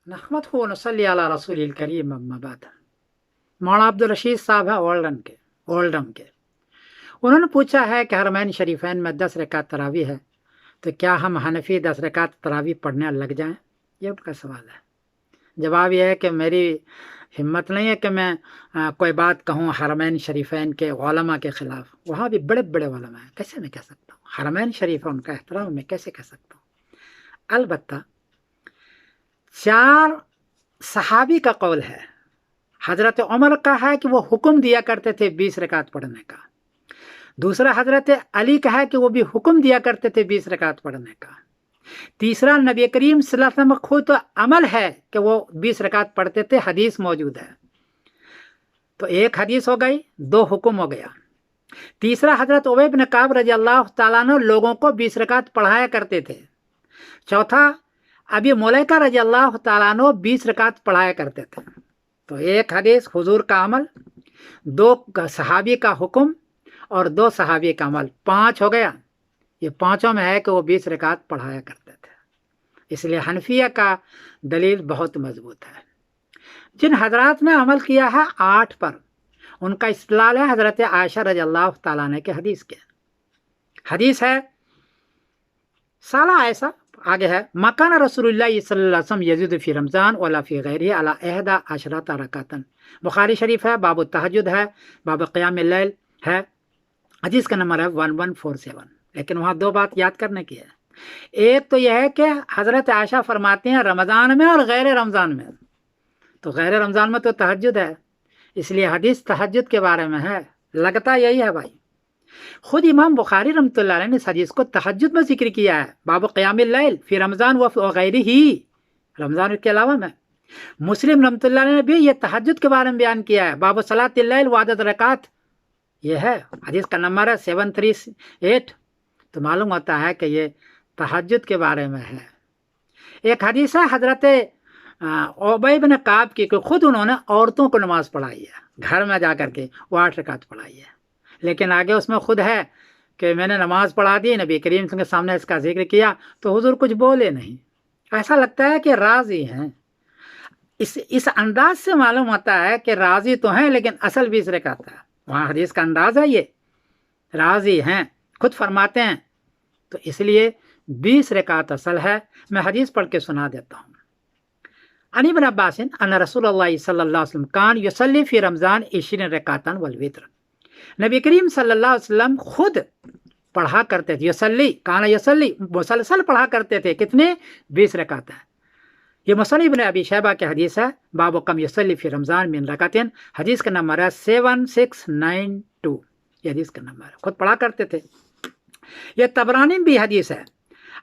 नहमदहु व नसल्ली अला रसूलिल करीम अम्मा बाद। मौलाना अब्दुल रशीद साहब है ओल्डम के। उन्होंने पूछा है कि हरमैन शरीफैन में 10 रकात तरावी है, तो क्या हम हनफी 10 रकात तरावी पढ़ने लग जाएं? ये उनका सवाल है। जवाब यह है कि मेरी हिम्मत नहीं है कि मैं कोई बात कहूँ हरमैन शरीफैन के उलमा के ख़िलाफ़। वहाँ भी बड़े बड़े उलमा हैं, कैसे मैं कह सकता हूँ? हरमैन शरीफ उनका एहतराम मैं कैसे कह सकता हूँ? अलबत्ता 4 सहाबी का कौल है। हज़रत उमर का है कि वो हुक्म दिया करते थे 20 रकात पढ़ने का। दूसरा हज़रत अली का है कि वो भी हुक्म दिया करते थे 20 रकात पढ़ने का। तीसरा नबी करीम सल्लल्लाहु अलैहि वसल्लम खुद तो अमल है कि वो 20 रकात पढ़ते थे, हदीस मौजूद है। तो एक हदीस हो गई, 2 हुक्म हो गया। तीसरा हज़रत उबय बिन काब रज़ी अल्लाह तआला अन्हु लोगों को 20 रकात पढ़ाया करते थे। चौथा अबी मुलैका रज़ी अल्लाह तआला अन्हु 20 रकात पढ़ाया करते थे। तो एक हदीस हुजूर का अमल, 2 सहाबी का हुक्म और 2 सहाबी का अमल, 5 हो गया। ये पांचों में है कि वो 20 रकात पढ़ाया करते थे। इसलिए हनफिया का दलील बहुत मजबूत है। जिन हजरात ने अमल किया है 8 पर, उनका इस्तिलाल है हज़रत आयशा रज़ी अल्लाह तआला अन्हा के हदीस के। हदीस है साला ऐसा आगे है, मकान रसूलुल्लाह सल्लल्लाहु अलैहि वसल्लम यजीद फ़ी रमज़ान वला फ़ी गैरिही अला 11 रकातन। बुखारी शरीफ है, बाब तहज्जुद है, बाब क़ियाम लैल है, हदीस का नंबर है 1147। लेकिन वहाँ 2 बात याद करने की है। एक तो यह है कि हज़रत आयशा फरमाती हैं रमज़ान में और गैर रमज़ान में। तो गैर रमज़ान में तो तहज्जुद है, इसलिए हदीस तहज्जुद के बारे में है। लगता यही है भाई। खुद इमाम बुखारी रहमतुल्लाह अलैह ने इस हदीस को तहज्जुद में जिक्र किया है, बाब क़ियामिल लैल फ़ी रमज़ान व गैरिही, रमज़ान के अलावा में। मुस्लिम रहमतुल्लाह अलैह ने भी ये तहज्जुद के बारे में बयान किया है, बाब सलातिल लैल व अदद रकात। यह है हदीस का नंबर है 738। तो मालूम होता है कि ये तहज्जुद के बारे में है। एक हदीस है हज़रत उबय बिन काब की, खुद उन्होंने औरतों को नमाज पढ़ाई है, घर में जा कर के वो 8 रकात पढ़ाई है। लेकिन आगे उसमें खुद है कि मैंने नमाज पढ़ा दी, नबी करीम के सामने इसका जिक्र किया तो हुजूर कुछ बोले नहीं। ऐसा लगता है कि राज़ी हैं। इस अंदाज से मालूम होता है कि राज़ी तो हैं लेकिन असल 20 रकात है। वहाँ हदीस का अंदाज है, ये राज़ी हैं, खुद फरमाते हैं। तो इसलिए 20 रकात असल है। मैं हदीस पढ़ के सुना देता हूँ। अन इब्न अब्बास अन्ना रसूलुल्लाह सल्लल्लाहु अलैहि वसल्लम कान युसल्ली फ़ी रमज़ान 20 रकातन वल वित्र। नबी करीम सल्लल्लाहु अलैहि वसल्लम खुद पढ़ा करते थे, यसल्ली काना यसल्ली, मुसलसल पढ़ा करते थे। कितने? 20 रकात है। ये मुसन्निफ़ इब्न अबी शैबा की हदीस है, बाब कम यसल्ली फ़ी रमज़ान मिन रकातिन, हदीस का नंबर है 7692। ये हदीस का नंबर है, खुद पढ़ा करते थे। ये तबरानी भी हदीस है।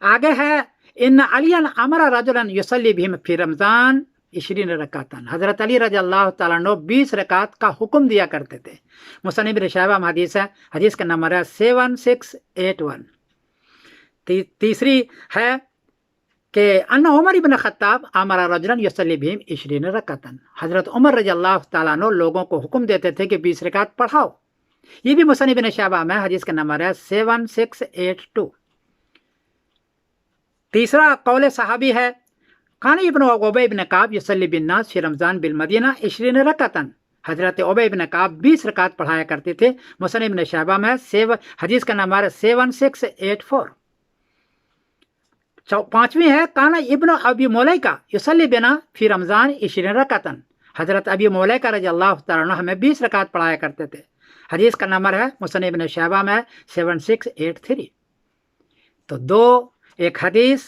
आगे है इन अलियन अमरा रजुलन युसल्ली बिहिम फ़ी रमज़ान 20 रकातन। हज़रत अली रज़ी अल्लाह तआला अन्हु 20 रकात का हुक्म दिया करते थे। मुसन्निफ़ इब्न शैबा में हदीस है, हदीस का नंबर है 7681। तीसरी है कि अन्ना उमर इब्न खत्ताब अमरा रजुलन युसल्ली बिहिम 20 रकातन। हज़रत उमर रज़ी अल्लाह तआला अन्हु लोगों को हुक्म देते थे कि 20 रकात पढ़ाओ। ये भी मुसन्निफ़ इब्न शैबा में, हदीस का नंबर है 7682। तीसरा कौल सहाबी है कान इब्न उबय इब्न काब युसल्ली बिन्नास फ़ी रमज़ान बिल मदीना 20 रकातन। हज़रत उबय इब्न काब 20 रकात पढ़ाया करते थे। मुसन्निफ़ इब्न शैबा में हदीस का नंबर है 7684। पांचवी है काना इब्न अबी मुलैका युसल्ली बिना फ़ी रमज़ान 20 रकातन। हज़रत अबी मुलैका रज़ी अल्लाह तआला अन्हु हमें 20 रकात पढ़ाया करते थे। हदीस का नंबर है मुसन्निफ़ इब्न शैबा में 7683। तो एक हदीस,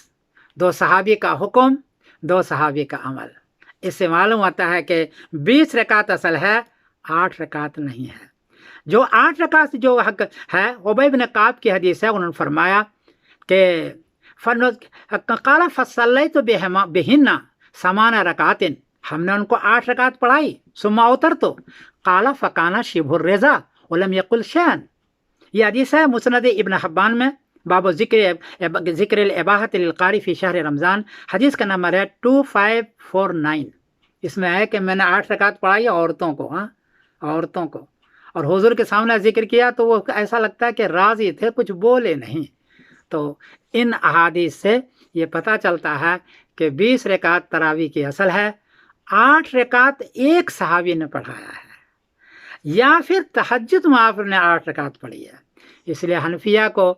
2 सहाबी का हुक्म, 2 सहाबी का अमल। इससे मालूम होता है कि 20 रकात असल है, 8 रकात नहीं है। जो 8 रकात जो हक है, उबय बिन काब की हदीस है। उन्होंने फरमाया कि काला फसल्लैतु बिहिन्ना समाना रकातिन, हमने उनको 8 रकात पढ़ाई। सुम्मा उतर तो काला फ़काना शिबुर रेज़ा वलम यकुल शैन। ये हदीस है मुस्नद इब्न हब्बान में, बाब ज़िक्र इबाहत लिल क़ारी फ़ी शहर रमज़ान, हदीस का नंबर है 2549। इसमें है कि मैंने 8 रकात पढ़ाई औरतों को, हाँ औरतों को, और हुजूर के सामने जिक्र किया तो वो ऐसा लगता है कि राज़ी थे, कुछ बोले नहीं। तो इन अहादीस से یہ پتہ چلتا ہے کہ 20 رکعت تراویح کی اصل ہے، 8 رکعت ایک صحابی نے پڑھایا ہے، یا پھر تہجد میں آپ نے 8 رکعت پڑھی ہے۔ اس لیے حنفیہ کو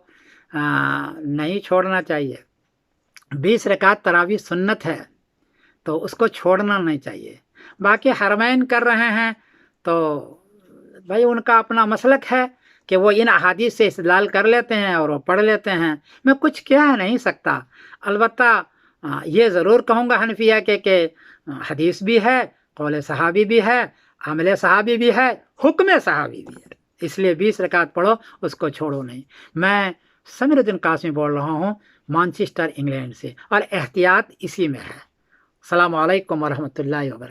نہیں چھوڑنا چاہیے۔ 20 رکعت تراویح سنت ہے تو اس کو چھوڑنا نہیں چاہیے۔ باقی حرمین کر رہے ہیں تو بھائی ان کا اپنا مسلک ہے کہ وہ ان احادیث سے استدلال کر لیتے ہیں اور وہ پڑھ لیتے ہیں، میں کچھ کہہ نہیں سکتا۔ البتہ یہ ضرور کہوں گا حنفیہ کہ حدیث بھی ہے، قول صحابی بھی ہے، عمل صحابی بھی ہے، حکم صحابی بھی ہے، اس لیے 20 رکعت پڑھو، اس کو چھوڑو نہیں۔ میں سمیر الدین قاسمی بول رہا ہوں مانچسٹر انگلینڈ سے، اور احتیاط اسی میں ہے۔ السلام علیکم ورحمۃ اللہ وبرکاتہ۔